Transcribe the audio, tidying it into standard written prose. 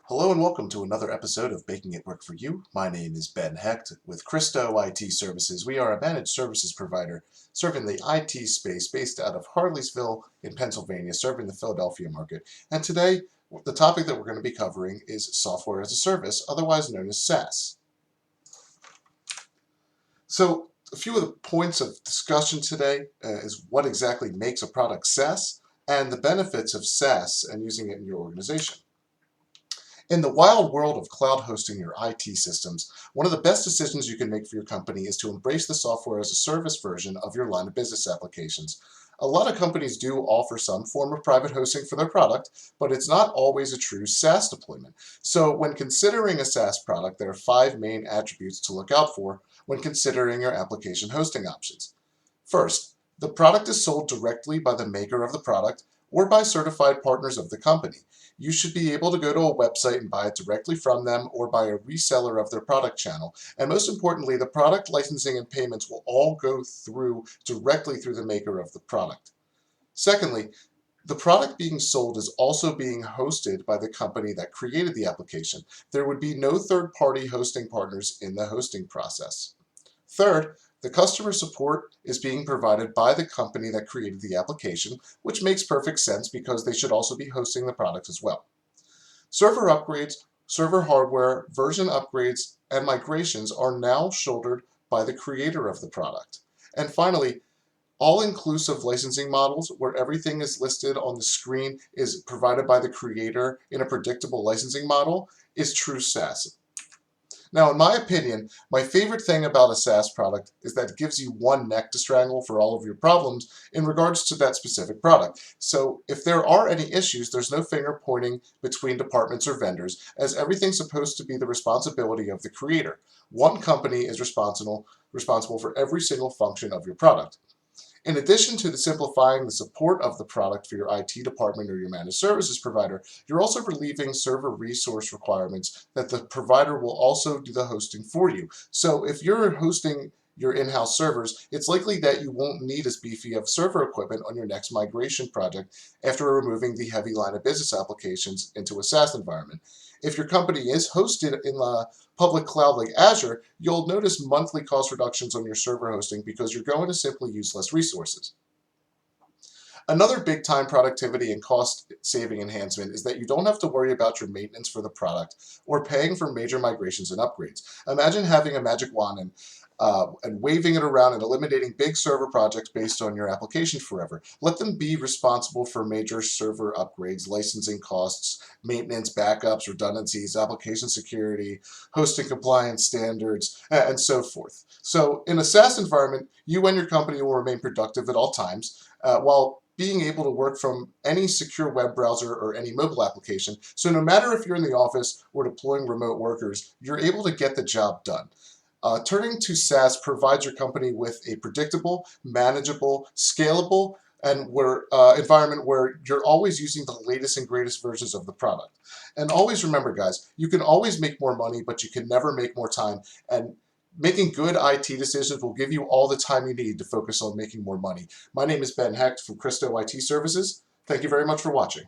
Hello and welcome to another episode of Making It Work for You. My name is Ben Hecht with Christo IT Services. We are a managed services provider serving the IT space based out of Harleysville in Pennsylvania, serving the Philadelphia market. And today, the topic that we're going to be covering is software as a service, otherwise known as SaaS. So, a few of the points of discussion today is what exactly makes a product SaaS and the benefits of SaaS and using it in your organization. In the wild world of cloud hosting your IT systems, one of the best decisions you can make for your company is to embrace the software as a service version of your line of business applications. A lot of companies do offer some form of private hosting for their product, but it's not always a true SaaS deployment. So when considering a SaaS product, there are 5 main attributes to look out for when considering your application hosting options. First, the product is sold directly by the maker of the product or by certified partners of the company. You should be able to go to a website and buy it directly from them or by a reseller of their product channel. And most importantly, the product licensing and payments will all go directly through the maker of the product. Secondly, the product being sold is also being hosted by the company that created the application. There would be no third-party hosting partners in the hosting process. Third, the customer support is being provided by the company that created the application, which makes perfect sense because they should also be hosting the product as well. Server upgrades, server hardware, version upgrades, and migrations are now shouldered by the creator of the product. And finally, all-inclusive licensing models where everything is listed on the screen is provided by the creator in a predictable licensing model is true SaaS. Now, in my opinion, my favorite thing about a SaaS product is that it gives you one neck to strangle for all of your problems in regards to that specific product. So if there are any issues, there's no finger pointing between departments or vendors, as everything's supposed to be the responsibility of the creator. One company is responsible for every single function of your product. In addition to simplifying the support of the product for your IT department or your managed services provider, you're also relieving server resource requirements that the provider will also do the hosting for you. So if you're hosting your in-house servers, it's likely that you won't need as beefy of server equipment on your next migration project after removing the heavy line of business applications into a SaaS environment. If your company is hosted in the public cloud like Azure, you'll notice monthly cost reductions on your server hosting because you're going to simply use less resources. Another big time productivity and cost saving enhancement is that you don't have to worry about your maintenance for the product or paying for major migrations and upgrades. Imagine having a magic wand and waving it around and eliminating big server projects based on your application forever. Let them be responsible for major server upgrades, licensing costs, maintenance, backups, redundancies, application security, hosting compliance standards, and so forth. So in a SaaS environment, you and your company will remain productive at all times, while being able to work from any secure web browser or any mobile application. So no matter if you're in the office or deploying remote workers, you're able to get the job done. Turning to SaaS provides your company with a predictable, manageable, scalable, and environment where you're always using the latest and greatest versions of the product. And always remember, guys, you can always make more money, but you can never make more time. And making good IT decisions will give you all the time you need to focus on making more money. My name is Ben Hecht from Christo IT Services. Thank you very much for watching.